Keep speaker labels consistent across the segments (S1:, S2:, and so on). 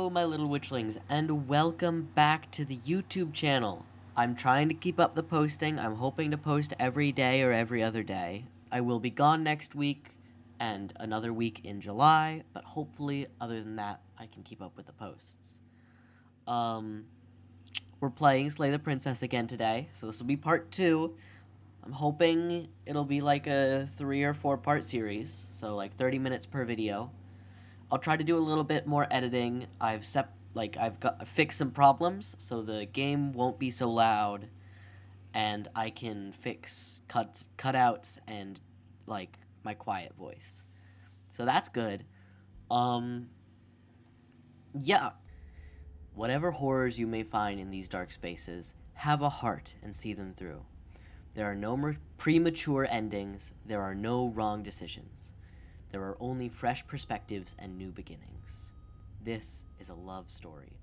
S1: Hello, my little witchlings, and welcome back to the YouTube channel. I'm trying to keep up the posting. I'm hoping to post every day or every other day. I will be gone next week and another week in July, but hopefully, other than that, I can keep up with the posts. We're playing Slay the Princess again today, so this will be part 2. I'm hoping it'll be like a 3 or 4 part series, so like 30 minutes per video. I'll try to do a little bit more editing. I've fixed some problems so the game won't be so loud, and I can fix cutouts and like my quiet voice. So that's good. Yeah. Whatever horrors you may find in these dark spaces, have a heart and see them through. There are no premature endings. There are no wrong decisions. There are only fresh perspectives and new beginnings. This is a love story.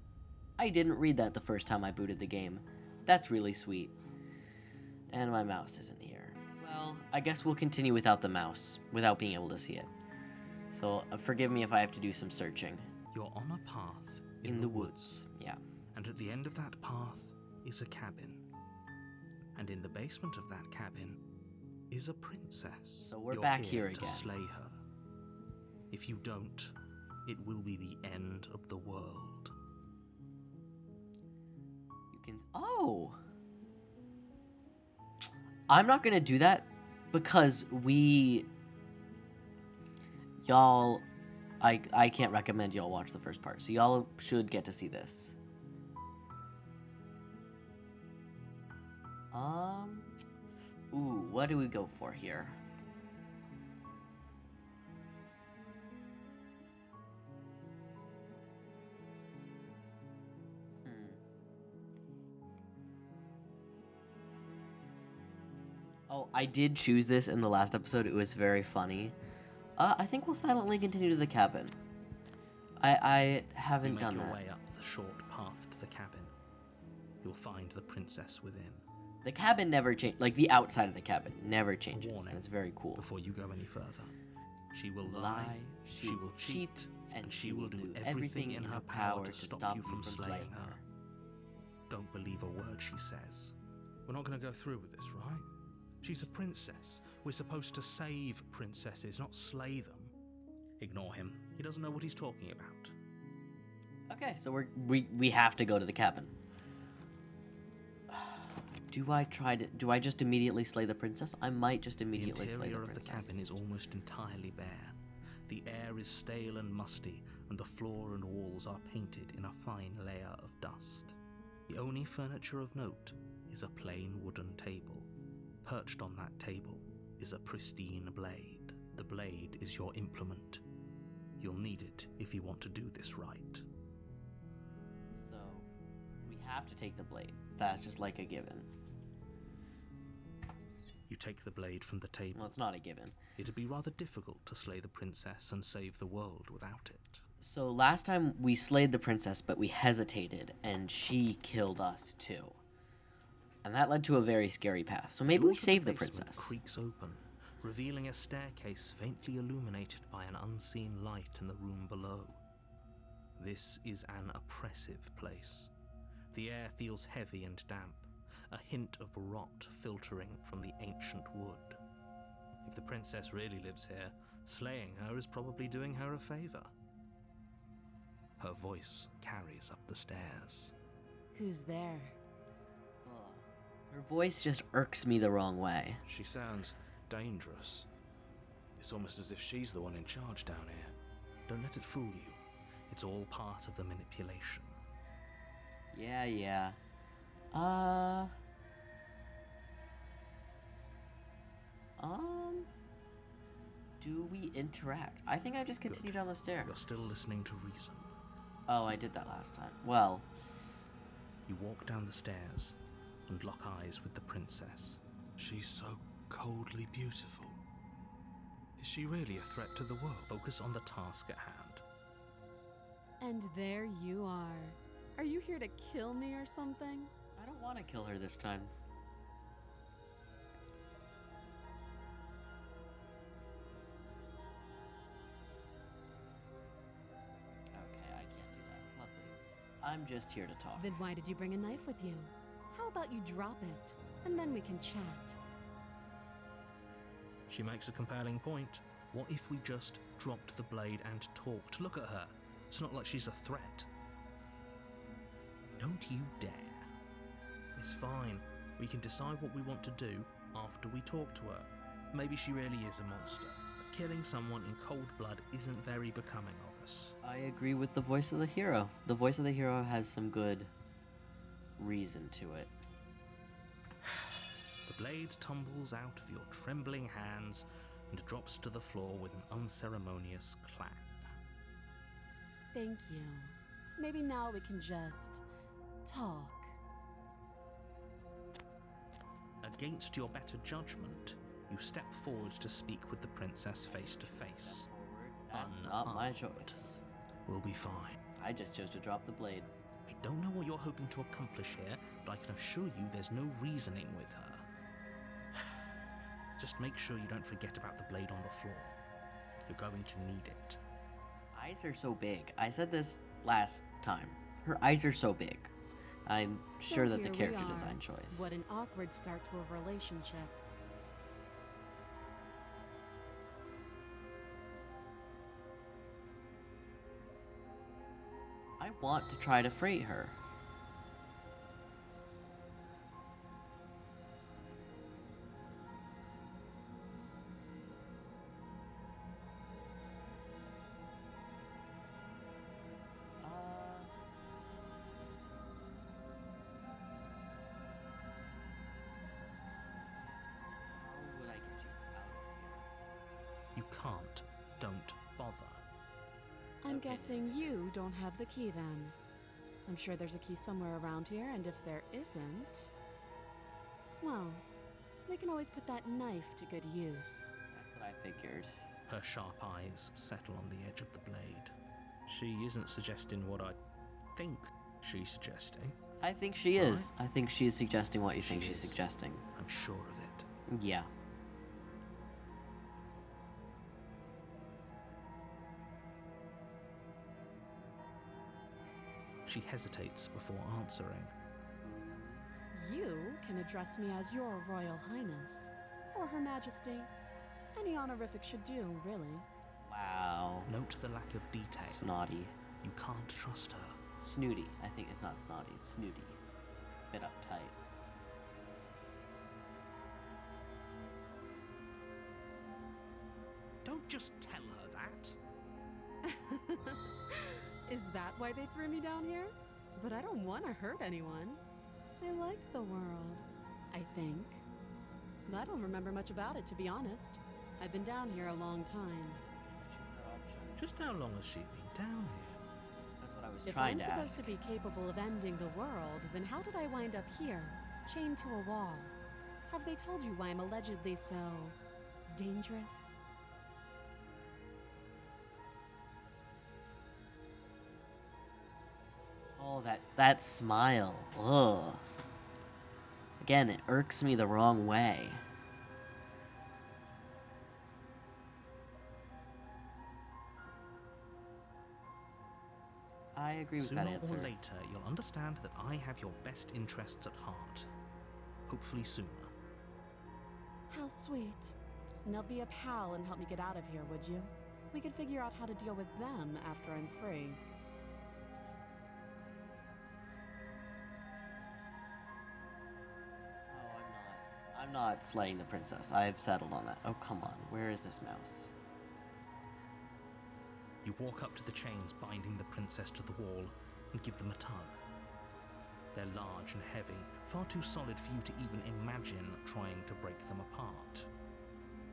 S1: I didn't read that the first time I booted the game. That's really sweet. And my mouse isn't here. Well, I guess we'll continue without the mouse, without being able to see it. So forgive me if I have to do some searching.
S2: You're on a path in the woods.
S1: Yeah.
S2: And at the end of that path is a cabin. And in the basement of that cabin is a princess.
S1: So we're
S2: You're
S1: back here again.
S2: To slay her. If you don't, it will be the end of the world.
S1: You can... Oh! I'm not gonna do that because y'all... I can't recommend y'all watch the first part, so y'all should get to see this. Ooh, what do we go for here? Oh, I did choose this in the last episode. It was very funny. I think we'll silently continue to the cabin. I haven't done that.
S2: You make your way up the short path to the cabin. You'll find the princess within.
S1: The cabin never changed. Like, the outside of the cabin never changes, and it's very cool.
S2: Before you go any further, she will lie, she will cheat, and she will do everything in her power to stop you from slaying her. Don't believe a word she says. We're not going to go through with this, right? She's a princess. We're supposed to save princesses, not slay them. Ignore him. He doesn't know what he's talking about.
S1: Okay, so we have to go to the cabin. Do I just immediately slay the princess? I might just immediately slay the princess.
S2: The interior of the cabin is almost entirely bare. The air is stale and musty, and the floor and walls are painted in a fine layer of dust. The only furniture of note is a plain wooden table. Perched on that table is a pristine blade. The blade is your implement. You'll need it if you want to do this right.
S1: So, we have to take the blade. That's just like a given.
S2: You take the blade from the table.
S1: Well, it's not a given.
S2: It'd be rather difficult to slay the princess and save the world without it.
S1: So last time we slayed the princess, but we hesitated, and she killed us too. And that led to a very scary path. So maybe we save the princess.
S2: Creaks open, revealing a staircase faintly illuminated by an unseen light in the room below. This is an oppressive place. The air feels heavy and damp, a hint of rot filtering from the ancient wood. If the princess really lives here, slaying her is probably doing her a favor. Her voice carries up the stairs.
S3: Who's there?
S1: Her voice just irks me the wrong way.
S4: She sounds dangerous. It's almost as if she's the one in charge down here.
S2: Don't let it fool you. It's all part of the manipulation.
S1: Yeah. Do we interact? I think I just continue down the stairs.
S2: You're still listening to reason.
S1: Oh, I did that last time. Well.
S2: You walk down the stairs and lock eyes with the princess.
S4: She's so coldly beautiful. Is she really a threat to the world?
S2: Focus on the task at hand.
S3: And there you are. Are you here to kill me or something?
S1: I don't want to kill her this time. Okay, I can't do that. I'm just here to talk.
S3: Then why did you bring a knife with you? How about you drop it, and then we can chat?
S2: She makes a compelling point. What if we just dropped the blade and talked? Look at her. It's not like she's a threat. Don't you dare. It's fine. We can decide what we want to do after we talk to her. Maybe she really is a monster. But killing someone in cold blood isn't very becoming of us.
S1: I agree with the voice of the hero. The voice of the hero has some good reason to it.
S2: The blade tumbles out of your trembling hands and drops to the floor with an unceremonious clang.
S3: Thank you. Maybe now we can just talk.
S2: Against your better judgment, you step forward to speak with the princess face to face.
S1: That's not my
S2: Unarmed.
S1: choice.
S2: We'll be fine.
S1: I just chose to drop the blade.
S2: I don't know what you're hoping to accomplish here, but I can assure you there's no reasoning with her. Just make sure you don't forget about the blade on the floor. You're going to need it.
S1: Eyes are so big. I said this last time. Her eyes are so big. I'm sure that's a
S3: here we
S1: character
S3: are.
S1: design choice.
S3: What an awkward start to a relationship.
S1: I want to try to free her. How would I get you out of here?
S2: You can't. Don't bother.
S3: I'm
S1: Okay.
S3: guessing you don't have the key then. I'm sure there's a key somewhere around here, and if there isn't, well, we can always put that knife to good use.
S1: That's what I figured.
S2: Her sharp eyes settle on the edge of the blade. She isn't suggesting what I think she's suggesting.
S1: I think she is. I think she is suggesting what you think
S2: She
S1: she's
S2: is.
S1: suggesting.
S2: I'm sure of it.
S1: Yeah.
S2: She hesitates before answering.
S3: You can address me as Your Royal Highness, or Her Majesty. Any honorific should do, really.
S1: Wow.
S2: Note the lack of detail.
S1: Snotty.
S2: You can't trust her.
S1: Snooty. I think it's not snotty, it's snooty. Bit uptight.
S2: Don't just tell her that.
S3: Is that why they threw me down here? But I don't want to hurt anyone. I like the world, I think. I don't remember much about it, to be honest. I've been down here a long time.
S1: Choose that option.
S2: Just how long has she been down here?
S1: That's what I was
S3: If
S1: trying
S3: I'm
S1: to
S3: supposed
S1: ask.
S3: to be capable of ending the world, then how did I wind up here, chained to a wall? Have they told you why I'm allegedly so dangerous?
S1: Oh, that smile. Ugh. Again, it irks me the wrong way. I agree with
S2: Sooner
S1: that answer.
S2: or later, you'll understand that I have your best interests at heart. Hopefully sooner.
S3: How sweet. Now be a pal and help me get out of here, would you? We could figure out how to deal with them after I'm free.
S1: Oh, I'm not slaying the princess. I've settled on that. Oh, come on. Where is this mouse?
S2: You walk up to the chains binding the princess to the wall and give them a tug. They're large and heavy, far too solid for you to even imagine trying to break them apart.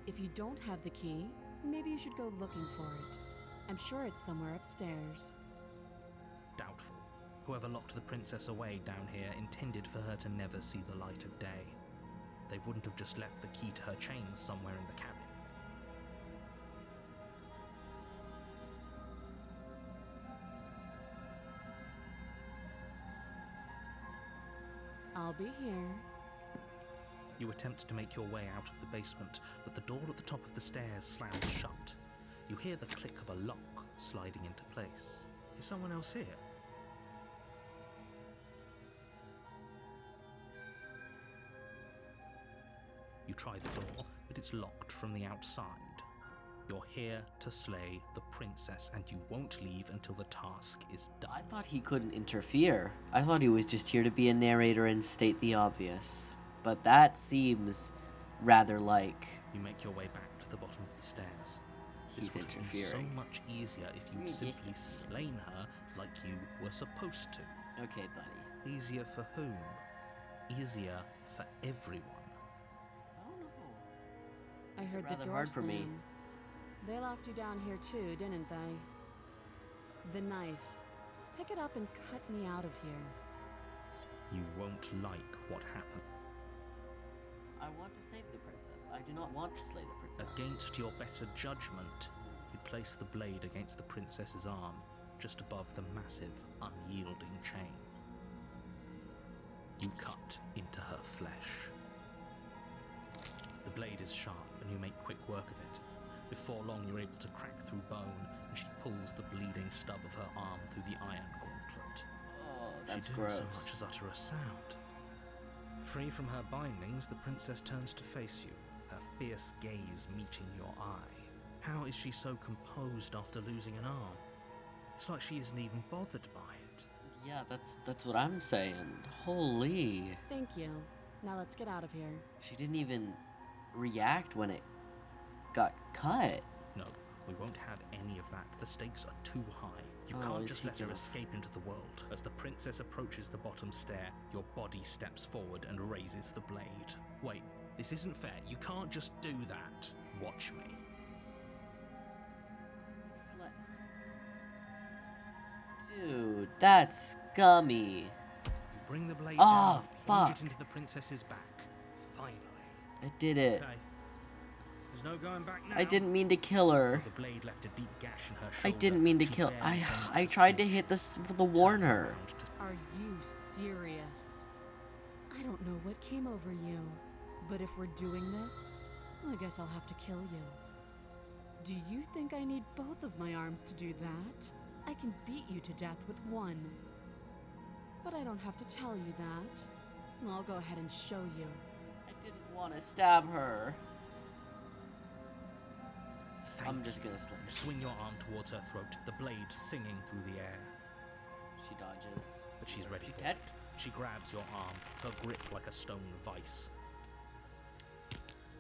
S3: If you don't have the key, maybe you should go looking for it. I'm sure it's somewhere upstairs.
S2: Doubtful. Whoever locked the princess away down here intended for her to never see the light of day. They wouldn't have just left the key to her chains somewhere in the cabin.
S3: I'll be here.
S2: You attempt to make your way out of the basement, but the door at the top of the stairs slams shut. You hear the click of a lock sliding into place. Is someone else here? try the door, but it's locked from the outside. You're here to slay the princess, and you won't leave until the task is done.
S1: I thought he couldn't interfere. I thought he was just here to be a narrator and state the obvious. But that seems rather like
S2: You make your way back to the bottom of the stairs.
S1: he's
S2: This would have been
S1: interfering.
S2: so much easier if you'd simply slain her like you were supposed to.
S1: Okay, buddy.
S2: Easier for whom? Easier for everyone.
S1: I don't know.
S3: I
S1: Makes it
S3: heard the
S1: rather
S3: door
S1: hard for me.
S3: slam. They locked you down here too, didn't they? The knife. Pick it up and cut me out of here.
S2: You won't like what happened.
S1: I want to save the princess. I do not want to slay the princess.
S2: Against your better judgment, you place the blade against the princess's arm, just above the massive, unyielding chain. You cut into her flesh. The blade is sharp, and you make quick work of it. Before long, you're able to crack through bone, and she pulls the bleeding stub of her arm through the iron gauntlet.
S1: Oh, that's
S2: She
S1: gross.
S2: didn't so much as utter a sound. Free from her bindings, the princess turns to face you, her fierce gaze meeting your eye. How is she so composed after losing an arm? It's like she isn't even bothered by it.
S1: Yeah, that's what I'm saying. Holy.
S3: Thank you. Now let's get out of here.
S1: She didn't even react when it got cut.
S2: No, we won't have any of that. The stakes are too high. You
S1: Oh,
S2: can't
S1: is
S2: just
S1: he
S2: let her
S1: gonna-
S2: escape into the world. As the princess approaches the bottom stair, your body steps forward and raises the blade. Wait, this isn't fair. You can't just do that. Watch me.
S1: Dude, that's scummy.
S2: You bring the blade
S1: Oh,
S2: down, hinge
S1: fuck.
S2: it into the princess's back. Finally.
S1: I did it.
S2: Okay. There's no going back now.
S1: I didn't mean to kill her.
S2: The blade left a deep gash in her
S1: I
S2: shoulder.
S1: didn't mean to
S2: She
S1: kill.
S2: barely so much
S1: I
S2: as
S1: tried to
S2: flinched.
S1: hit the warn her.
S2: Around to
S3: Are you serious? I don't know what came over you, but if we're doing this, I guess I'll have to kill you. Do you think I need both of my arms to do that? I can beat you to death with one. But I don't have to tell you that. I'll go ahead and show you.
S1: I didn't want to stab her.
S2: Thank
S1: I'm just
S2: you.
S1: gonna slay
S2: You
S1: the
S2: swing your
S1: princess.
S2: arm towards her throat, the blade singing through the air.
S1: She dodges.
S2: But she's ready
S1: She
S2: for
S1: catch-
S2: it. She grabs your arm, her grip like a stone vice.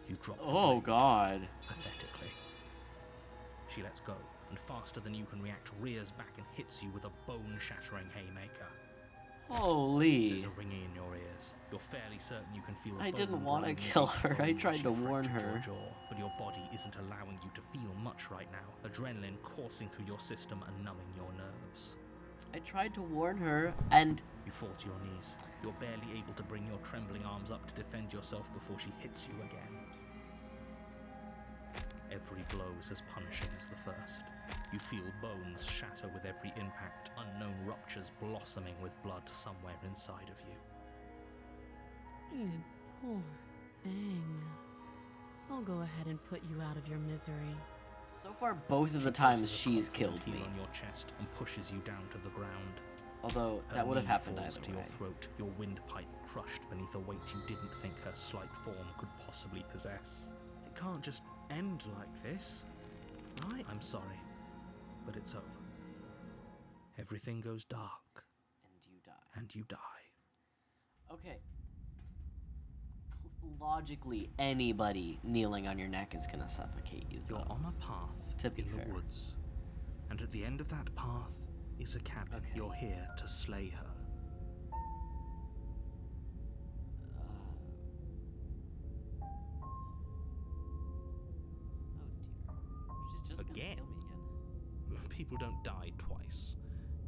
S2: You drop the
S1: Oh
S2: blade
S1: god.
S2: pathetically. She lets go, and faster than you can react, rears back and hits you with a bone-shattering haymaker.
S1: Holy.
S2: There's a ringing in your ears. You're fairly certain you can feel a
S1: I didn't
S2: bone
S1: wanna
S2: grinding
S1: kill
S2: against
S1: her. I
S2: bone as
S1: tried
S2: she
S1: to warn
S2: fractured
S1: her.
S2: your jaw, but your body isn't allowing you to feel much right now. Adrenaline coursing through your system and numbing your nerves.
S1: I tried to warn her, and
S2: You fall to your knees. You're barely able to bring your trembling arms up to defend yourself before she hits you again. Every blow is as punishing as the first. You feel bones shatter with every impact, unknown ruptures blossoming with blood somewhere inside of you.
S3: You poor thing. I'll go ahead and put you out of your misery.
S1: so far both of the
S2: She
S1: times
S2: places a
S1: she's
S2: confident
S1: killed
S2: heel
S1: me.
S2: on your chest and pushes you down to the ground.
S1: Although
S2: Her
S1: that would have
S2: knee
S1: happened
S2: falls
S1: either
S2: to
S1: way.
S2: your throat, your windpipe crushed beneath a weight you didn't think her slight form could possibly possess. It can't just end like this, right? I'm sorry, but it's over. Everything goes dark,
S1: And you die.
S2: and you die.
S1: Okay. Logically, anybody kneeling on your neck is gonna suffocate you,
S2: You're
S1: though.
S2: on a path
S1: To be
S2: in
S1: fair.
S2: the woods, and at the end of that path is a cabin.
S1: Okay.
S2: You're here to slay her.
S1: Oh dear. She's just
S2: Again?
S1: gonna kill me again.
S2: People don't die twice.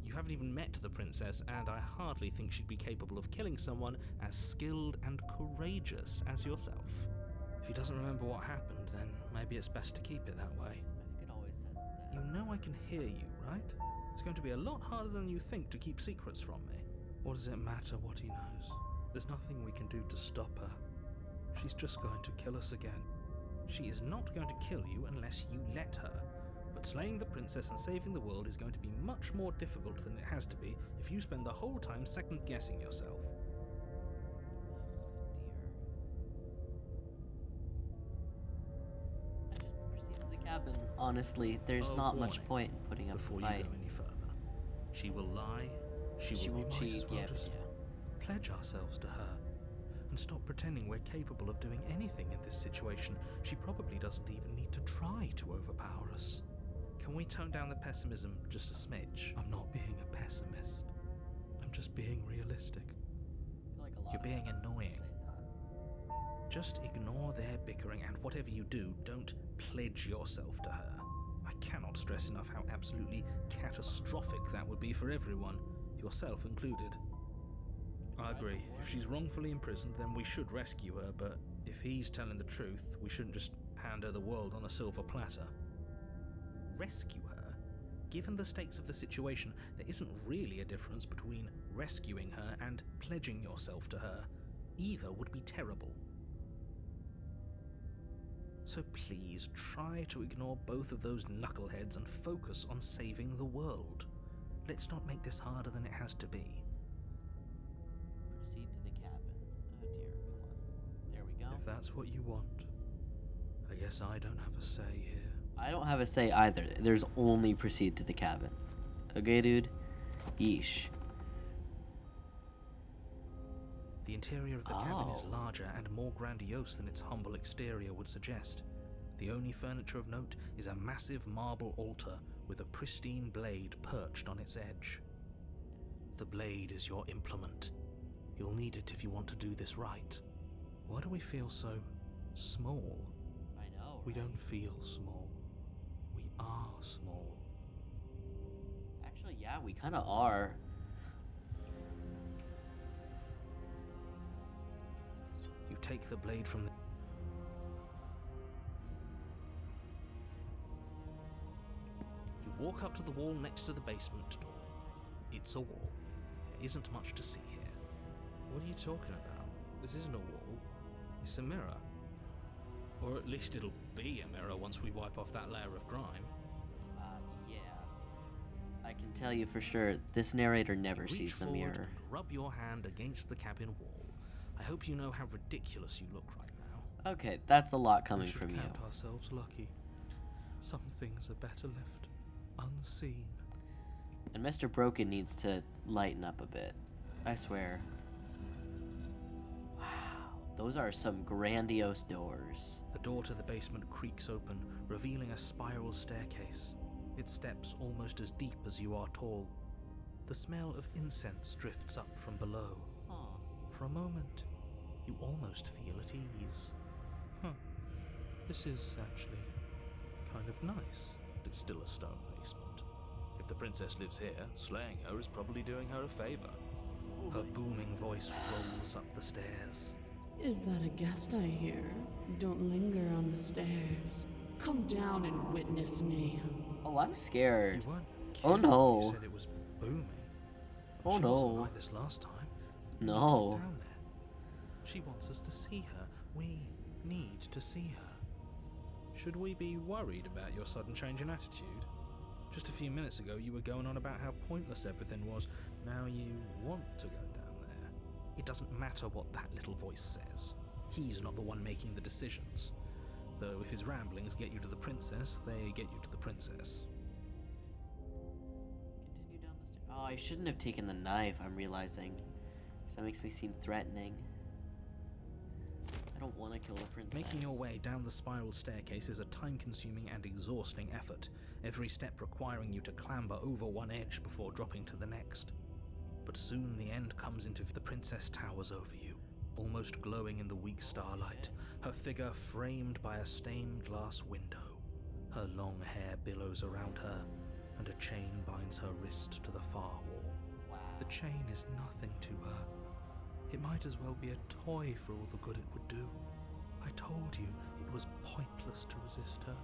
S2: You haven't even met the princess, and I hardly think she'd be capable of killing someone as skilled and courageous as yourself. If he doesn't remember what happened, then maybe it's best to keep it that way.
S1: I think it always says that.
S2: You know I can hear you, right? It's going to be a lot harder than you think to keep secrets from me. What does it matter what he knows? There's nothing we can do to stop her. She's just going to kill us again. She is not going to kill you unless you let her. But slaying the princess and saving the world is going to be much more difficult than it has to be if you spend the whole time second-guessing yourself.
S1: Dear. Honestly, there's
S2: Oh,
S1: not much
S2: warning,
S1: point in putting up
S2: before
S1: a
S2: you
S1: fight.
S2: go any further. She will lie. She
S1: She
S2: will
S1: will
S2: might
S1: cheat,
S2: as well
S1: yeah,
S2: just pledge ourselves to her and stop pretending we're capable of doing anything in this situation. She probably doesn't even need to try to overpower us. Can we tone down the pessimism just a smidge?
S4: I'm not being a pessimist. I'm just being realistic.
S2: You're being annoying. Just ignore their bickering, and whatever you do, don't pledge yourself to her. I cannot stress enough how absolutely catastrophic that would be for everyone, yourself included. I agree. If she's wrongfully imprisoned, then we should rescue her, but if he's telling the truth, we shouldn't just hand her the world on a silver platter. Rescue her? Given the stakes of the situation, there isn't really a difference between rescuing her and pledging yourself to her. Either would be terrible. So please try to ignore both of those knuckleheads and focus on saving the world. Let's not make this harder than it has to be.
S1: Proceed to the cabin. Oh dear, come on. There we go.
S4: If that's what you want, I guess I don't have a say here.
S1: I don't have a say either. There's only proceed to the cabin. Okay, dude? Yeesh.
S2: The interior of the cabin is
S1: Oh.
S2: larger and more grandiose than its humble exterior would suggest. The only furniture of note is a massive marble altar with a pristine blade perched on its edge. The blade is your implement. You'll need it if you want to do this right. Why do we feel so small?
S1: I know.
S4: We don't feel small. We are small.
S1: Actually, yeah, we kind of are.
S2: You take the blade from the... You walk up to the wall next to the basement door. It's a wall. There isn't much to see here.
S5: What are you talking about? This isn't a wall. It's a mirror. Or at least it'll be a mirror once we wipe off that layer of grime.
S1: Yeah. I can tell you for sure, this narrator never
S2: Reach
S1: sees the
S2: forward
S1: mirror.
S2: and rub your hand against the cabin wall. I hope you know how ridiculous you look right now.
S1: Okay, that's a lot
S4: We
S1: coming
S4: should
S1: from you.
S4: count ourselves lucky. Some things are better left unseen.
S1: And Mr. Broken needs to lighten up a bit. I swear. Wow, those are some grandiose doors.
S2: The door to the basement creaks open, revealing a spiral staircase. Its steps almost as deep as you are tall. The smell of incense drifts up from below.
S1: Aw.
S2: For a moment, you almost feel at ease.
S4: This is actually kind of nice.
S5: It's still a stone basement. If the princess lives here, slaying her is probably doing her a favor.
S2: Her booming voice rolls up the stairs.
S3: Is that a guest I hear? Don't linger on the stairs. Come down and witness me.
S1: Oh, I'm scared.
S2: You weren't
S1: Oh,
S2: kidding.
S1: no.
S2: You said it was booming.
S1: Oh
S2: She wasn't
S1: no.
S2: like this last time.
S1: No.
S2: Get down there. She wants us to see her. We need to see her.
S5: Should we be worried about your sudden change in attitude? Just a few minutes ago, you were going on about how pointless everything was. Now you want to go down there.
S2: It doesn't matter what that little voice says. He's not the one making the decisions. Though if his ramblings get you to the princess, they get you to the princess.
S1: Continue down the stairs. Oh, I shouldn't have taken the knife, I'm realizing. 'Cause that makes me seem threatening. I don't want to kill the princess.
S2: Making your way down the spiral staircase is a time-consuming and exhausting effort, every step requiring you to clamber over one edge before dropping to the next. But soon the end comes into view. The princess towers over you, almost glowing in the weak starlight, her figure framed by a stained glass window. Her long hair billows around her, and a chain binds her wrist to the far wall.
S1: Wow.
S4: The chain is nothing to her. It might as well be a toy for all the good it would do. I told you it was pointless to resist her.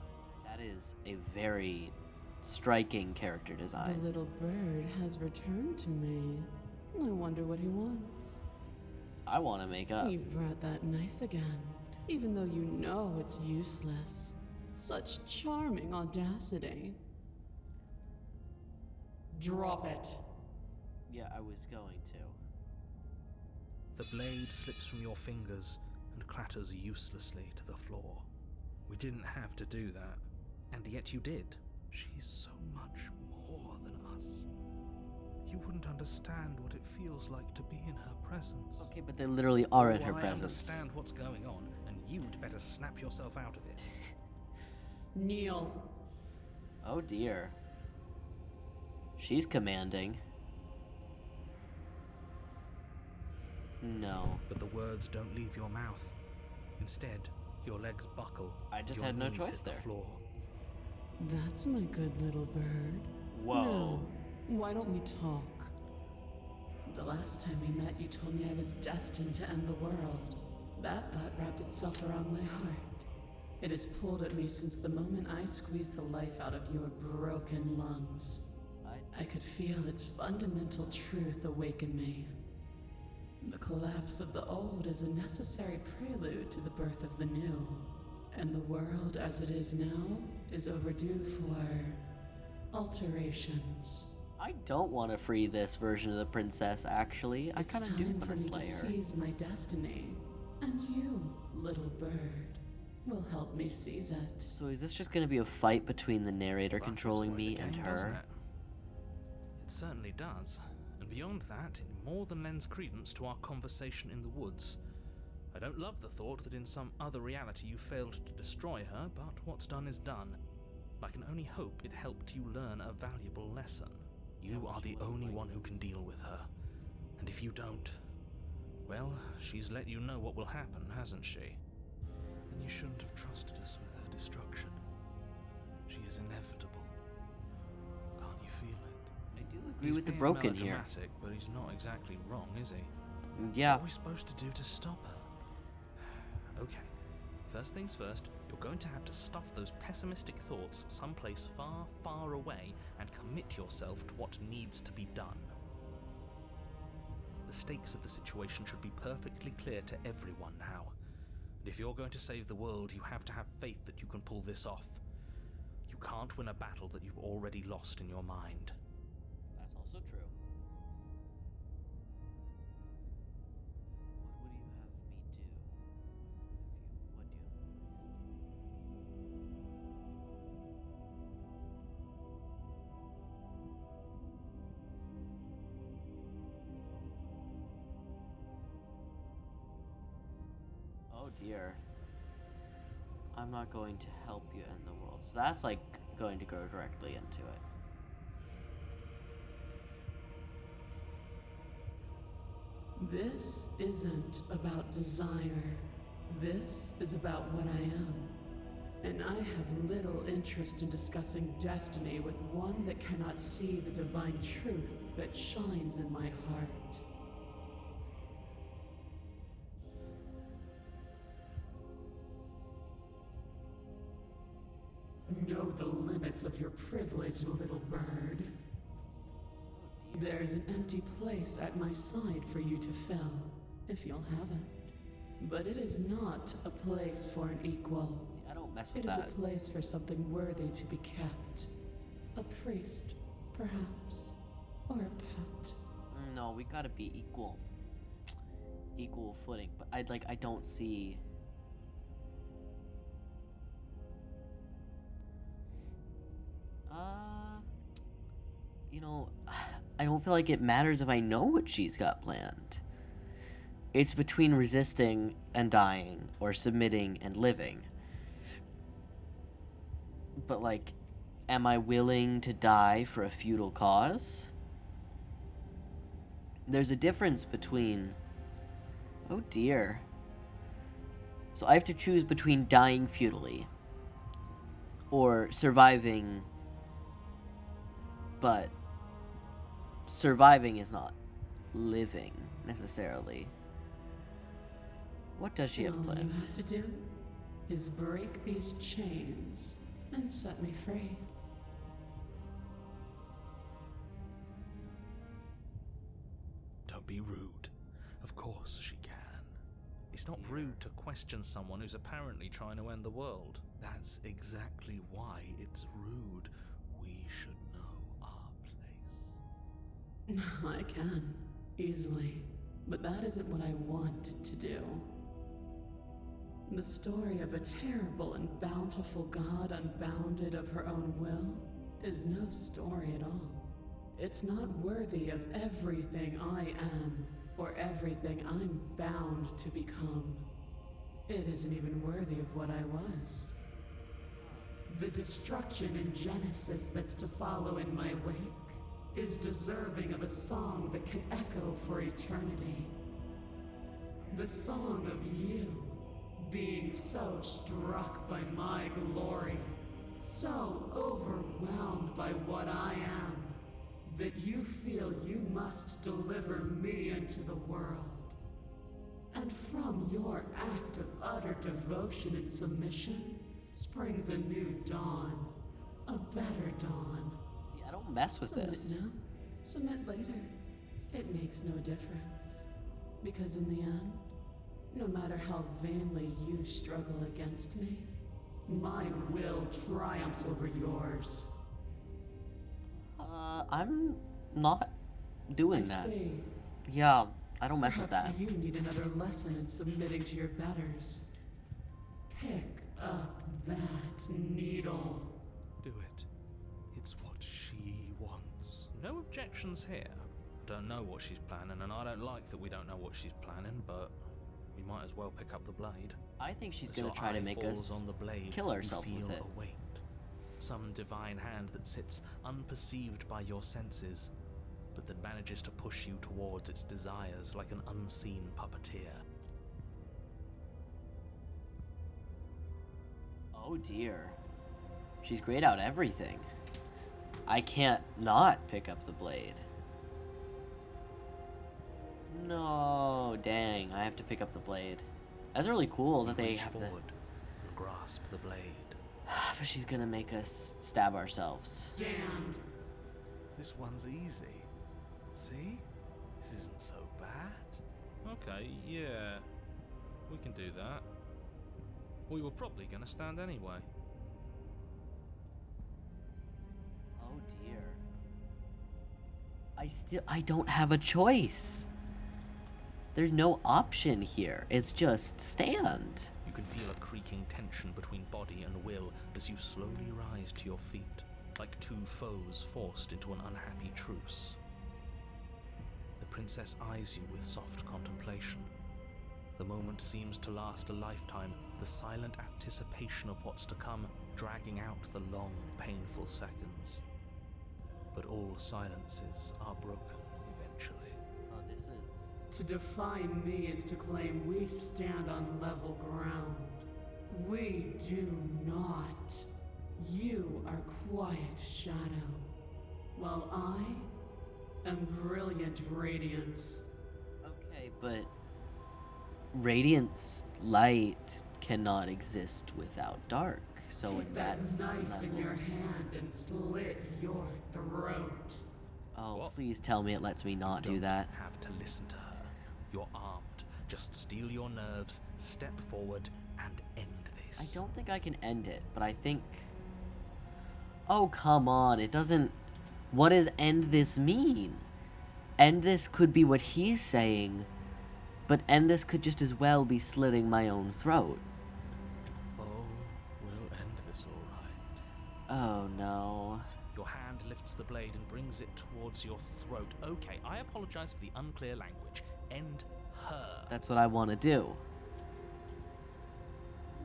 S1: That is a very striking character
S3: The
S1: design.
S3: little bird has returned to me. I wonder what he wants.
S1: I want to make up.
S3: He brought that knife again, even though you know it's useless. Such charming audacity. Drop it.
S1: Yeah, I was going to.
S2: The blade slips from your fingers and clatters uselessly to the floor.
S5: We didn't have to do that.
S2: And yet you did.
S4: She's so much more than us. You wouldn't understand what it feels like to be in her presence.
S1: Okay, but they literally are in her
S2: I
S1: presence.
S2: understand what's going on, and you'd better snap yourself out of it.
S3: Kneel.
S1: Oh dear. She's commanding. No.
S2: But the words don't leave your mouth. Instead, your legs buckle.
S1: I just
S2: your
S1: had no
S2: knees
S1: choice
S2: hit the
S1: there.
S2: floor.
S3: That's my good little bird.
S1: Whoa.
S3: Now, why don't we talk? The last time we met, you told me I was destined to end the world. That thought wrapped itself around my heart. It has pulled at me since the moment I squeezed the life out of your broken lungs. I could feel its fundamental truth awaken me. The collapse of the old is a necessary prelude to the birth of the new. And the world as it is now is overdue for alterations.
S1: I don't want to free this version of the princess, actually. I kind of do want to slay her.
S3: It's time for me to seize my destiny. And you, little bird, will help me seize it.
S1: So is this just going to be a fight between the narrator
S2: That gives
S1: controlling
S2: away the
S1: me and
S2: game, doesn't
S1: her?
S2: It certainly does. And beyond that, it more than lends credence to our conversation in the woods. I don't love the thought that in some other reality you failed to destroy her, but what's done is done. I can only hope it helped you learn a valuable lesson. You are the only one who can deal with her. And if you don't, well, she's let you know what will happen, hasn't she?
S4: And you shouldn't have trusted us with her destruction. She is inevitable. Can't you feel it?
S1: I do agree
S2: He's
S1: with the
S2: being
S1: broken here.
S2: melodramatic, but he's not exactly wrong, is he?
S1: Yeah.
S2: What are we supposed to do to stop her? Okay, first things first, you're going to have to stuff those pessimistic thoughts someplace far, far away and commit yourself to what needs to be done. The stakes of the situation should be perfectly clear to everyone now. And if you're going to save the world, you have to have faith that you can pull this off. You can't win a battle that you've already lost in your mind.
S1: That's also true. What would you have me do? What do you have planned? Oh dear. I'm not going to help you end the world. So that's like going to go directly into it.
S3: This isn't about desire. This is about what I am. And I have little interest in discussing destiny with one that cannot see the divine truth that shines in my heart. Know the limits of your privilege, little bird. There's an empty place at my side for you to fill, if you'll have it. But it is not a place for an equal.
S1: See, I don't mess with
S3: It is
S1: that.
S3: a place for something worthy to be kept. A priest, perhaps, or a pet.
S1: No, we gotta be equal. Equal footing. But I don't see. You know, I don't feel like it matters if I know what she's got planned. It's between resisting and dying, or submitting and living. But, like, am I willing to die for a feudal cause? There's a difference between... Oh dear. So I have to choose between dying feudally or surviving, but surviving is not living necessarily. What does she have
S3: All
S1: planned?
S3: you have to do is break these chains and set me free.
S4: Don't be rude. Of course she can.
S2: It's not rude to question someone who's apparently trying to end the world.
S4: That's exactly why it's rude. We should know our place.
S3: I can, easily. But that isn't what I want to do. The story of a terrible and bountiful god unbounded of her own will is no story at all. It's not worthy of everything I am, or everything I'm bound to become. It isn't even worthy of what I was. The destruction in Genesis that's to follow in my wake is deserving of a song that can echo for eternity. The song of you, being so struck by my glory, so overwhelmed by what I am, that you feel you must deliver me into the world. And from your act of utter devotion and submission springs a new dawn, a better dawn.
S1: See, I don't mess with
S3: Submit
S1: this.
S3: now, submit later. It makes no difference. Because in the end, no matter how vainly you struggle against me, my will triumphs over yours.
S1: I'm not doing
S3: I
S1: that.
S3: see.
S1: Yeah, I don't mess with that.
S3: Perhaps you need another lesson in submitting to your betters. Pick up that needle.
S4: Do it. It's what she wants.
S5: No objections here. I don't know what she's planning, and I don't like that we don't know what she's planning, but we might as well pick up the blade.
S1: I think she's
S2: As
S1: gonna
S2: your
S1: try to
S2: eye
S1: make
S2: falls
S1: us
S2: on the blade,
S1: kill
S2: you
S1: ourselves with
S2: feel
S1: it.
S2: a weight. Some divine hand that sits unperceived by your senses, but that manages to push you towards its desires like an unseen puppeteer.
S1: Oh dear. She's grayed out everything. I can't not pick up the blade. No, dang, I have to pick up the blade. That's really cool that
S2: You
S1: they
S2: reach
S1: have
S2: forward and grasp the blade.
S1: But she's gonna make us stab ourselves.
S3: Stand.
S2: This one's easy. See? This isn't so bad.
S5: Okay, yeah. We can do that. We were probably going to stand anyway.
S1: Oh dear. I don't have a choice. There's no option here. It's just stand.
S2: You can feel a creaking tension between body and will as you slowly rise to your feet, like two foes forced into an unhappy truce. The princess eyes you with soft contemplation. The moment seems to last a lifetime, the silent anticipation of what's to come dragging out the long, painful seconds. But all silences are broken eventually.
S1: Oh, this is...
S3: To defy me is to claim we stand on level ground. We do not. You are quiet shadow, while I am brilliant radiance.
S1: Okay, but radiance light cannot exist without dark. So
S3: Take
S1: when
S3: that
S1: that's
S3: knife in
S1: level...
S3: your hand and slit your throat.
S1: Oh,
S2: What?
S1: please tell me it lets me not do
S2: Don't
S1: that.
S2: have to listen to her. You're armed. Just steel your nerves, step forward, and end
S1: I
S2: this.
S1: don't think I can end it, but I think... Oh, come on. It doesn't... What does end this mean? End this could be what he's saying, but end this could just as well be slitting my own throat.
S2: Oh, we'll end this all right.
S1: Oh, no.
S2: Your hand lifts the blade and brings it towards your throat. Okay, I apologize for the unclear language. End her.
S1: That's what I want to do.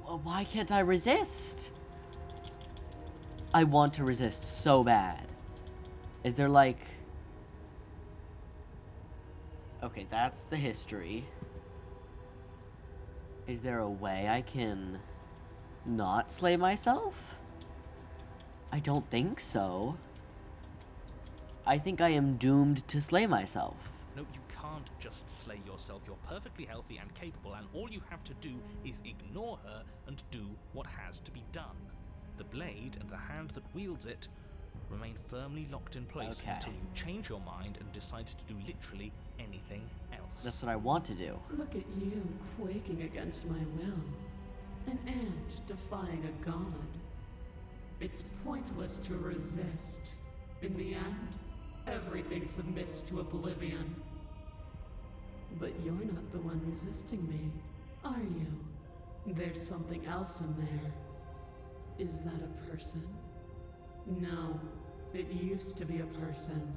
S1: Well, why can't I resist? I want to resist so bad. Is there like... Okay, that's the history. Is there a way I can not slay myself? I don't think so. I think I am doomed to slay myself.
S2: No, you can't just slay yourself. You're perfectly healthy and capable, and all you have to do is ignore her and do what has to be done. The blade and the hand that wields it remain firmly locked in place
S1: Okay.
S2: until you change your mind and decide to do literally anything else.
S1: That's what I want to do.
S3: Look at you quaking against my will. An ant defying a god. It's pointless to resist. In the end, everything submits to oblivion. But you're not the one resisting me, are you? There's something else in there. Is that a person? No, it used to be a person.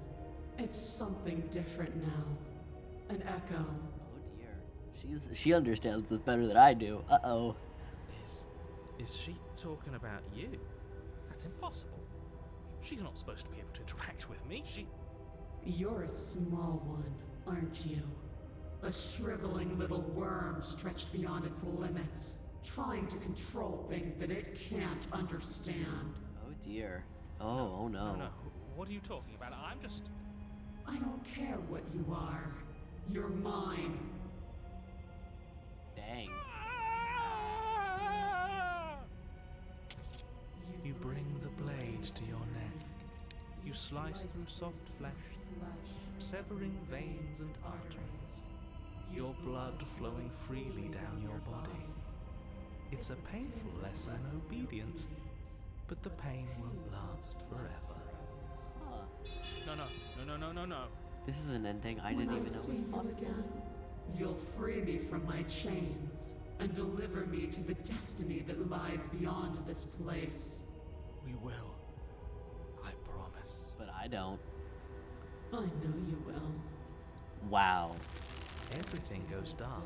S3: It's something different now. An echo.
S1: Oh dear. She understands this better than I do. Uh-oh.
S5: Is she talking about you? That's impossible. She's not supposed to be able to interact with me.
S3: You're a small one, aren't you? A shriveling little worm stretched beyond its limits, trying to control things that it can't understand.
S1: Oh dear. Oh no.
S5: No. What are you talking about?
S3: I don't care what you are. You're mine.
S1: Dang.
S4: You bring the blade to your neck. You slice through soft flesh, severing veins and arteries, your blood flowing freely down your body. It's a painful lesson in obedience, but the pain won't last forever.
S1: Huh.
S5: No.
S1: This is an ending I didn't even know was possible.
S3: You'll free me from my chains and deliver me to the destiny that lies beyond this place.
S4: We will. I promise.
S1: But I don't.
S3: I know you will.
S1: Wow.
S4: Everything goes dark,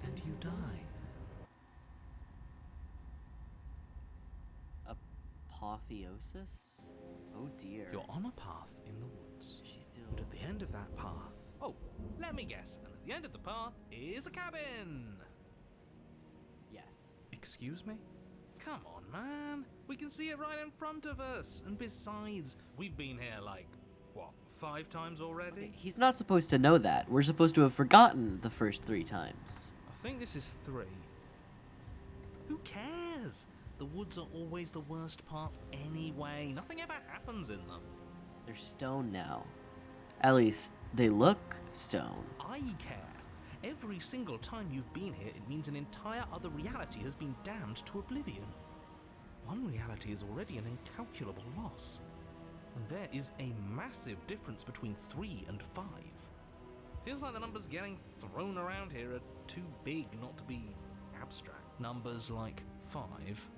S4: and you die.
S1: Apotheosis? Oh dear.
S2: You're on a path in the woods.
S1: She's still.
S2: And at the end of that path... Oh, let me guess. And at the end of the path is a cabin!
S1: Yes.
S2: Excuse me? Come on, man. We can see it right in front of us. And besides, we've been here like, what, 5 times already?
S1: He's not supposed to know that. We're supposed to have forgotten the first 3 times.
S2: I think this is 3. Who cares? The woods are always the worst part anyway. Nothing ever happens in them.
S1: They're stone now. At least, they look stone.
S2: I care. Every single time you've been here, it means an entire other reality has been damned to oblivion. One reality is already an incalculable loss. And there is a massive difference between 3 and 5. Feels like the numbers getting thrown around here are too big not to be abstract. Numbers like 5.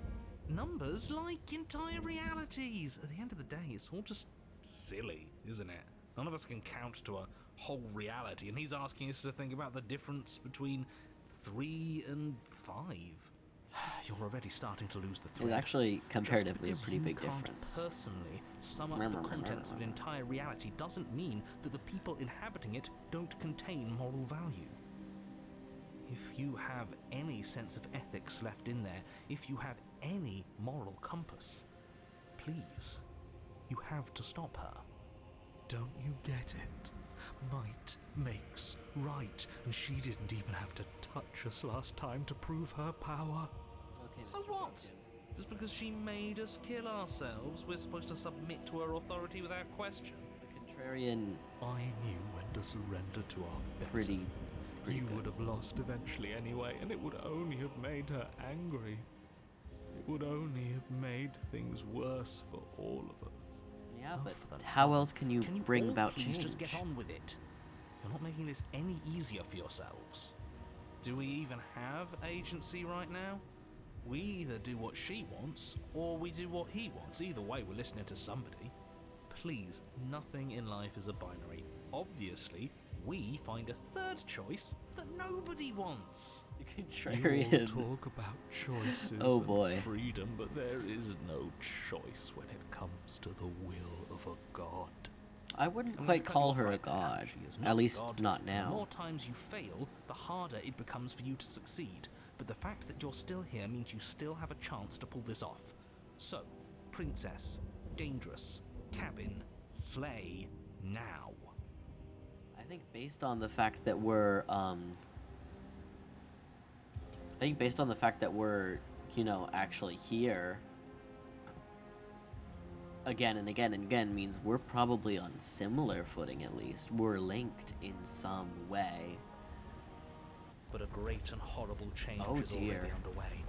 S2: Numbers like entire realities. At the end of the day, it's all just silly, isn't it? None of us can count to a whole reality, and he's asking us to think about the difference between 3 and 5. You're already starting to lose the thread.
S1: It's actually comparatively a
S2: Just
S1: pretty
S2: because
S1: big
S2: you can't
S1: difference.
S2: personally sum up the contents of an entire reality doesn't mean that the people inhabiting it don't contain moral value. If you have any sense of ethics left in there, if you have any moral compass, please, you have to stop her.
S4: Don't you get it? Might makes right, and she didn't even have to touch us last time to prove her power.
S1: Okay,
S2: So
S1: Mr.
S2: what?
S1: Broken.
S2: Just because she made us kill ourselves, we're supposed to submit to her authority without question?
S1: The contrarian,
S4: I knew when to surrender to our better.
S1: pretty
S4: You
S1: good.
S4: would have lost eventually anyway, and it would only have made her angry. It would only have made things worse for all of us.
S1: Yeah,
S2: Oh,
S1: but
S2: for the
S1: how
S2: love
S1: else can you
S2: Can you
S1: bring
S2: all
S1: about
S2: please
S1: change?
S2: just get on with it? You're not making this any easier for yourselves. Do we even have agency right now? We either do what she wants, or we do what he wants. Either way, we're listening to somebody. Please, nothing in life is a binary. Obviously, we find a third choice that nobody wants.
S1: The
S4: You all
S1: contrarian.
S4: talk about choices
S1: Oh,
S4: and
S1: boy.
S4: freedom, but there is no choice when it comes to the will of a god.
S1: I wouldn't
S2: I'm
S1: quite
S2: gonna cut
S1: call
S2: you off
S1: her a
S2: right there.
S1: god.
S2: She is
S1: At
S2: a
S1: least
S2: god.
S1: not
S2: The
S1: now.
S2: more times you fail, the harder it becomes for you to succeed. But the fact that you're still here means you still have a chance to pull this off. So, princess, dangerous, cabin, slay, now.
S1: I think based on the fact that we're, actually here again and again and again means we're probably on similar footing at least. We're linked in some way.
S2: But a great and horrible change
S1: Oh,
S2: is
S1: dear.
S2: already underway.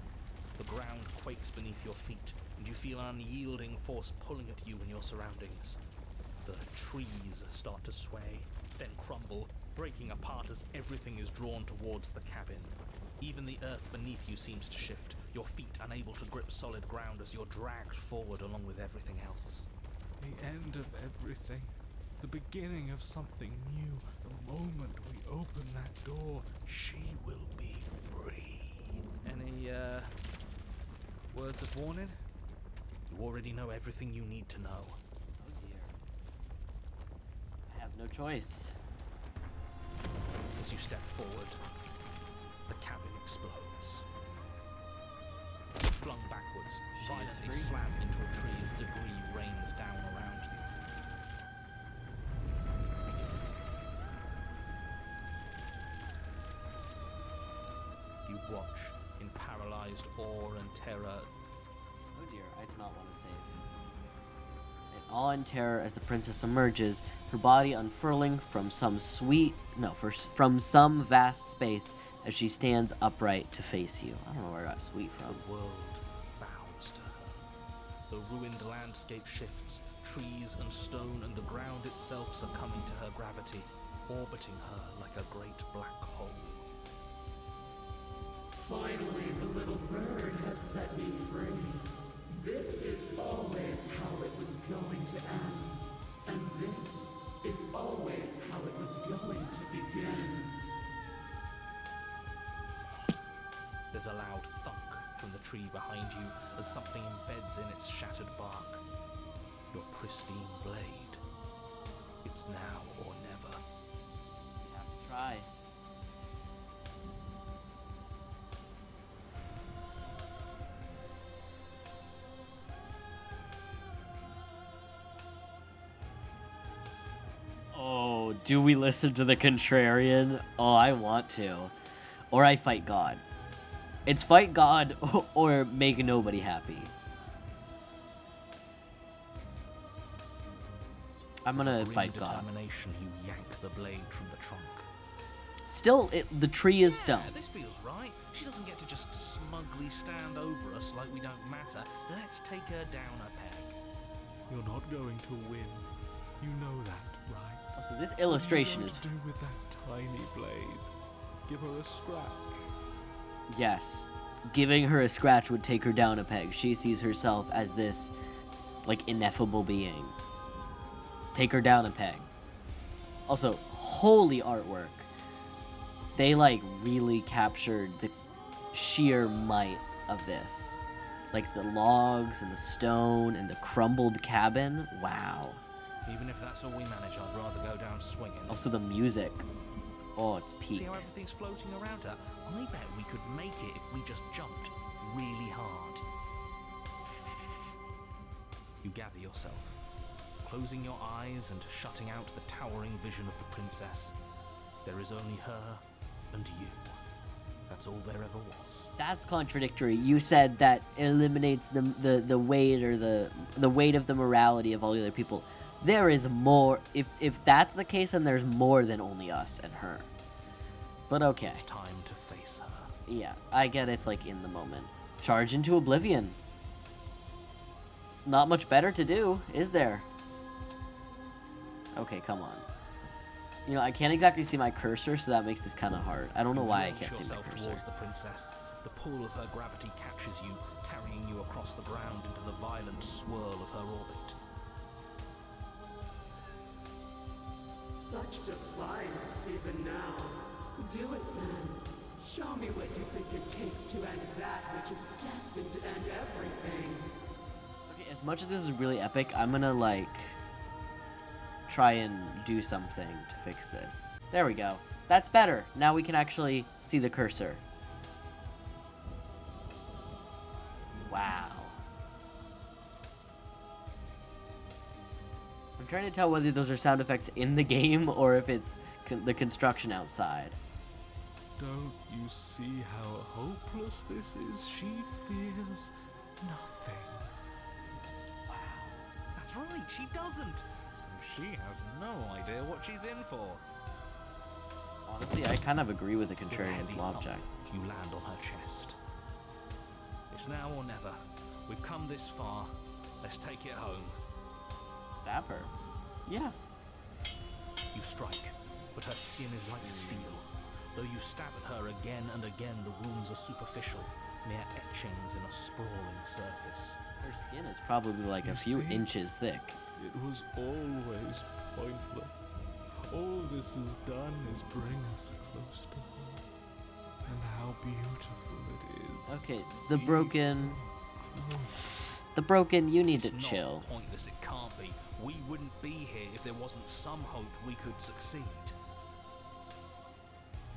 S2: The ground quakes beneath your feet, and you feel an unyielding force pulling at you and your surroundings. The trees start to sway, then crumble, breaking apart as everything is drawn towards the cabin. Even the earth beneath you seems to shift, your feet unable to grip solid ground as you're dragged forward along with everything else.
S4: The end of everything. The beginning of something new. The moment we open that door, she will be free.
S5: Any, words of warning?
S2: You already know everything you need to know.
S1: Oh dear. I have no choice.
S2: As you step forward, the cabin explodes. You're flung backwards,
S1: She is
S2: violently
S1: free.
S2: slammed into a tree as debris rains down around you. You watch in paralyzed awe and terror.
S1: Oh dear, I do not want to save. In awe and terror as the princess emerges, her body unfurling from some from some vast space as she stands upright to face you. I don't know where I got sweet from.
S2: The world bows to her. The ruined landscape shifts, trees and stone and the ground itself succumbing to her gravity, orbiting her like a great black hole.
S6: Finally, the little bird has set me free. This is always how it was going to end. And this is always how it was going to begin.
S2: There's a loud thunk from the tree behind you as something embeds in its shattered bark. Your pristine blade. It's now or never.
S1: We have to try. Oh, do we listen to the contrarian? Oh, I want to. Or I fight God. It's fight God or make nobody happy. I'm gonna
S2: With
S1: fight
S2: grim
S1: God.
S2: determination, you yank the blade from the trunk.
S1: Still, the tree is stone.
S2: Yeah, this feels right. She doesn't get to just smugly stand over us like we don't matter. Let's take her down a peg.
S4: You're not going to win. You know that, right?
S1: So this illustration
S4: What
S1: is
S4: are you going to do with that tiny blade? Give her a scratch.
S1: yes. Giving her a scratch would take her down a peg. She sees herself as this, like, ineffable being. Take her down a peg. Also, holy artwork. They, like, really captured the sheer might of this. Like, the logs and the stone and the crumbled cabin. Wow.
S2: Even if that's all we manage, I'd rather go down swinging.
S1: Also, the music. Oh, it's
S2: See
S1: peak.
S2: how everything's floating around her? I bet we could make it if we just jumped really hard. You gather yourself, closing your eyes and shutting out the towering vision of the princess. There is only her and you. That's all there ever was.
S1: That's contradictory. You said that eliminates the weight or the weight of the morality of all the other people. There is more. If that's the case, then there's more than only us and her. But okay.
S2: It's time to face her.
S1: Yeah, I get it's like in the moment. Charge into oblivion. Not much better to do, is there? Okay, come on. You know, I can't exactly see my cursor, so that makes this kind of hard. I don't know why I
S2: Launch
S1: can't see my
S2: yourself
S1: cursor.
S2: towards the princess. The pull of her gravity catches you, carrying you across the ground into the violent swirl of her orbit.
S6: Such defiance even now. Do it then. Show me what you think it takes to end that which is destined to end everything.
S1: Okay, as much as this is really epic, I'm gonna, like, try and do something to fix this. There we go. That's better. Now we can actually see the cursor. Wow. I'm trying to tell whether those are sound effects in the game or if it's the construction outside.
S4: Don't you see how hopeless this is? She fears nothing.
S2: That's right, she doesn't. So she has no idea what she's in for.
S1: Honestly, I kind of agree with the
S2: With a
S1: contrarian's
S2: heavy
S1: logic.
S2: thump, you land on her chest. It's now or never. We've come this far. Let's take it home.
S1: Stab her. Yeah.
S2: You strike, but her skin is like steel.
S5: Though you stab at her again and again, the wounds are superficial, mere etchings in a sprawling surface.
S1: Her skin is probably like a few inches thick.
S4: It was always pointless. All this has done is bring us close to her. And how beautiful it is.
S1: Okay, the broken, you need to
S5: It's
S1: chill.
S5: not pointless, it can't be. We wouldn't be here if there wasn't some hope we could succeed.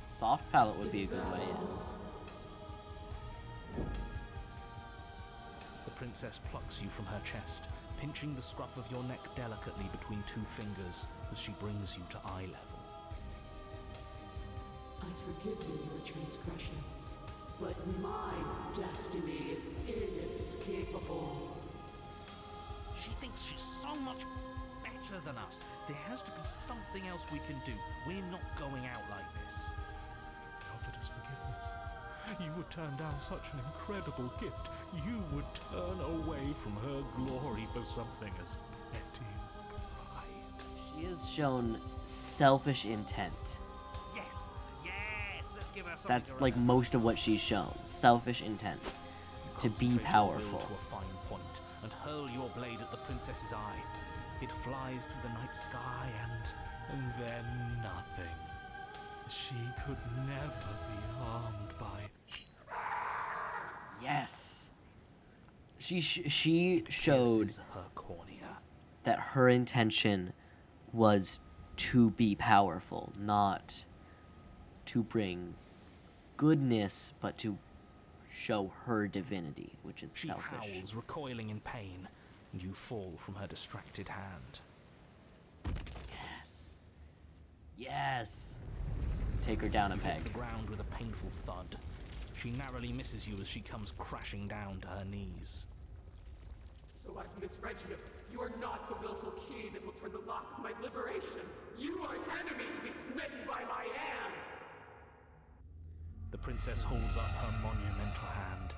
S1: Soft palate would be a good way in.
S5: The princess plucks you from her chest, pinching the scruff of your neck delicately between two fingers as she brings you to eye level.
S6: I forgive you your transgressions, but my destiny is inescapable.
S5: She thinks she's so much better than us. There has to be something else we can do. We're not going out like this.
S4: Offered us forgiveness. You would turn down such an incredible gift. You would turn away from her glory for something as petty as pride.
S1: She has shown selfish intent.
S5: Yes, let's give her something.
S1: That's
S5: to
S1: like
S5: remember.
S1: most of what she's shown. Selfish intent.
S5: You
S1: To be
S5: concentrate your will
S1: powerful.
S5: to a fine point and hurl your blade at the princess's eye. It flies through the night sky
S4: And then nothing. She could never be harmed by.
S1: Yes. She showed
S5: pierces her cornea.
S1: that her intention was to be powerful, not to bring goodness, but to show her divinity, which is
S5: She
S1: selfish.
S5: howls, recoiling in pain, and you fall from her distracted hand.
S1: Yes. Yes. Take her down a
S5: You hit
S1: peg.
S5: the ground with a painful thud. She narrowly misses you as she comes crashing down to her knees.
S6: So I've misread you. You are not the willful key that will turn the lock of my liberation. You are an enemy to be smitten by my hand.
S5: The princess holds up her monumental hand,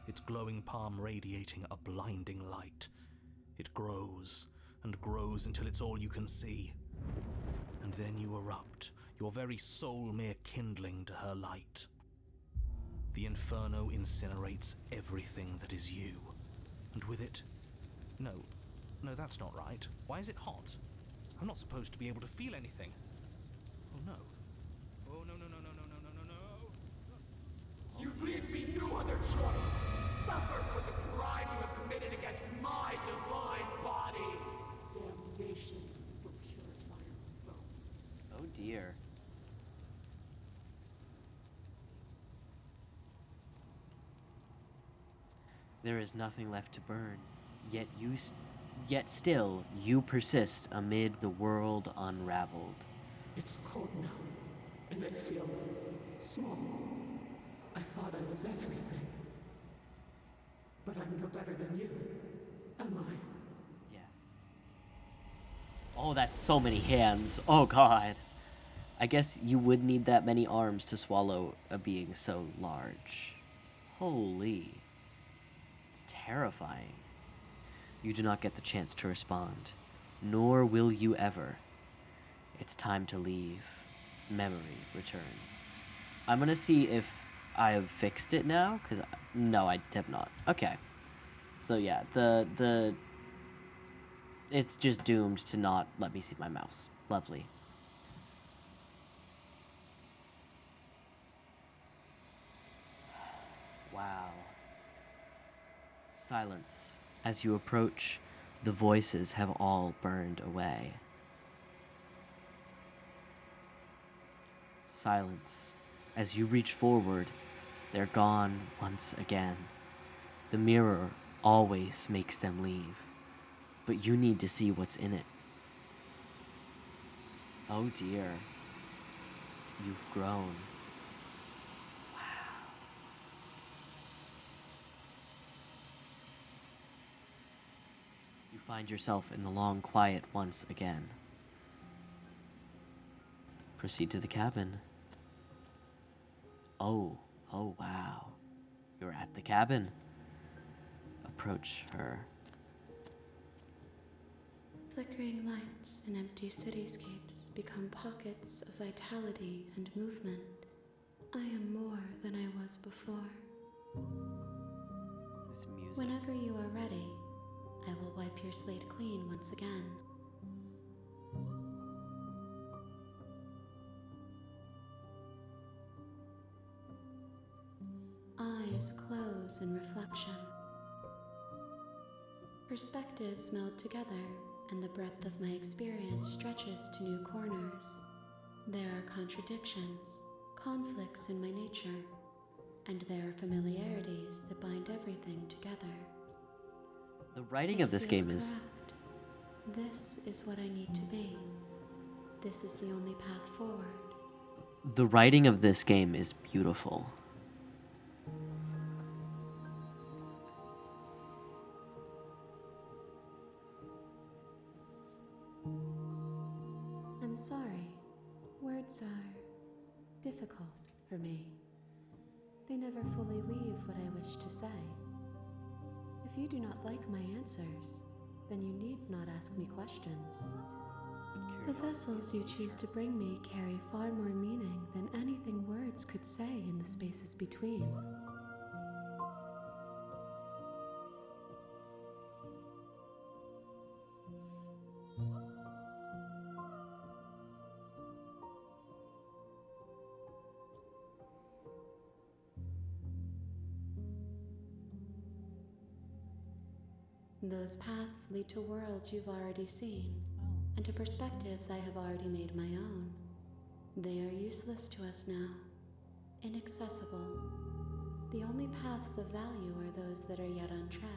S5: its glowing palm radiating a blinding light. It grows and grows until it's all you can see. And then you erupt, your very soul mere kindling to her light. The inferno incinerates everything that is you. And with it... No, that's not right. Why is it hot? I'm not supposed to be able to feel anything. Oh no. Oh no.
S6: You leave me no other choice. Suffer for the crime you have committed against my divine body. Damnation will purify us both.
S1: Oh dear. There is nothing left to burn, yet still you persist amid the world unraveled.
S6: It's cold now, and I feel small. I thought I was everything. But I'm no better than you, am I?
S1: Yes. Oh, that's so many hands. Oh god. I guess you would need that many arms to swallow a being so large. Holy. It's terrifying. You do not get the chance to respond, nor will you ever. It's time to leave. Memory returns. I'm gonna see if I have fixed it now, because no, I have not. Okay. So yeah, it's just doomed to not let me see my mouse. Lovely. Wow. Silence. As you approach, the voices have all burned away. Silence. As you reach forward, they're gone once again. The mirror always makes them leave, but you need to see what's in it. Oh dear. You've grown. Wow. You find yourself in the long quiet once again. Proceed to the cabin. Oh wow. You're at the cabin. Approach her.
S7: Flickering lights in empty cityscapes become pockets of vitality and movement. I am more than I was before.
S1: This music.
S7: Whenever you are ready, I will wipe your slate clean once again. Eyes close in reflection. Perspectives meld together, and the breadth of my experience stretches to new corners. There are contradictions, conflicts in my nature, and there are familiarities that bind everything together.
S1: The writing
S7: It
S1: of this
S7: feels
S1: game is...
S7: correct. This is what I need to be. This is the only path forward.
S1: The writing of this game is beautiful.
S7: I'm sorry. Words are difficult for me. They never fully weave what I wish to say. If you do not like my answers, then you need not ask me questions. The vessels you choose to bring me carry far more meaning than anything words could say in the spaces between. Those paths lead to worlds you've already seen, and to perspectives I have already made my own. They are useless to us now, inaccessible. The only paths of value are those that are yet untread.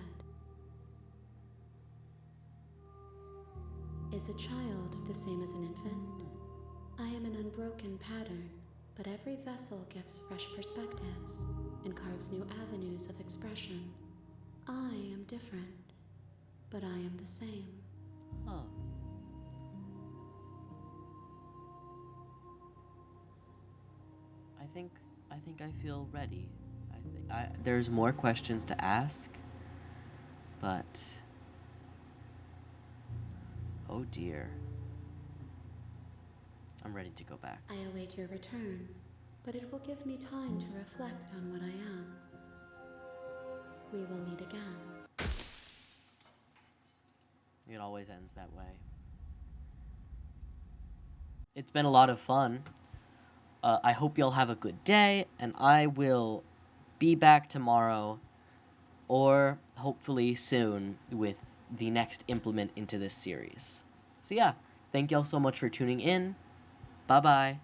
S7: Is a child the same as an infant? I am an unbroken pattern, but every vessel gives fresh perspectives and carves new avenues of expression. I am different, but I am the same.
S1: Huh. I think I feel ready. There's more questions to ask, but oh dear. I'm ready to go back.
S7: I await your return, but it will give me time to reflect on what I am. We will meet again.
S1: It always ends that way. It's been a lot of fun. I hope y'all have a good day, and I will be back tomorrow, or hopefully soon, with the next implement into this series. So yeah, thank y'all so much for tuning in. Bye-bye.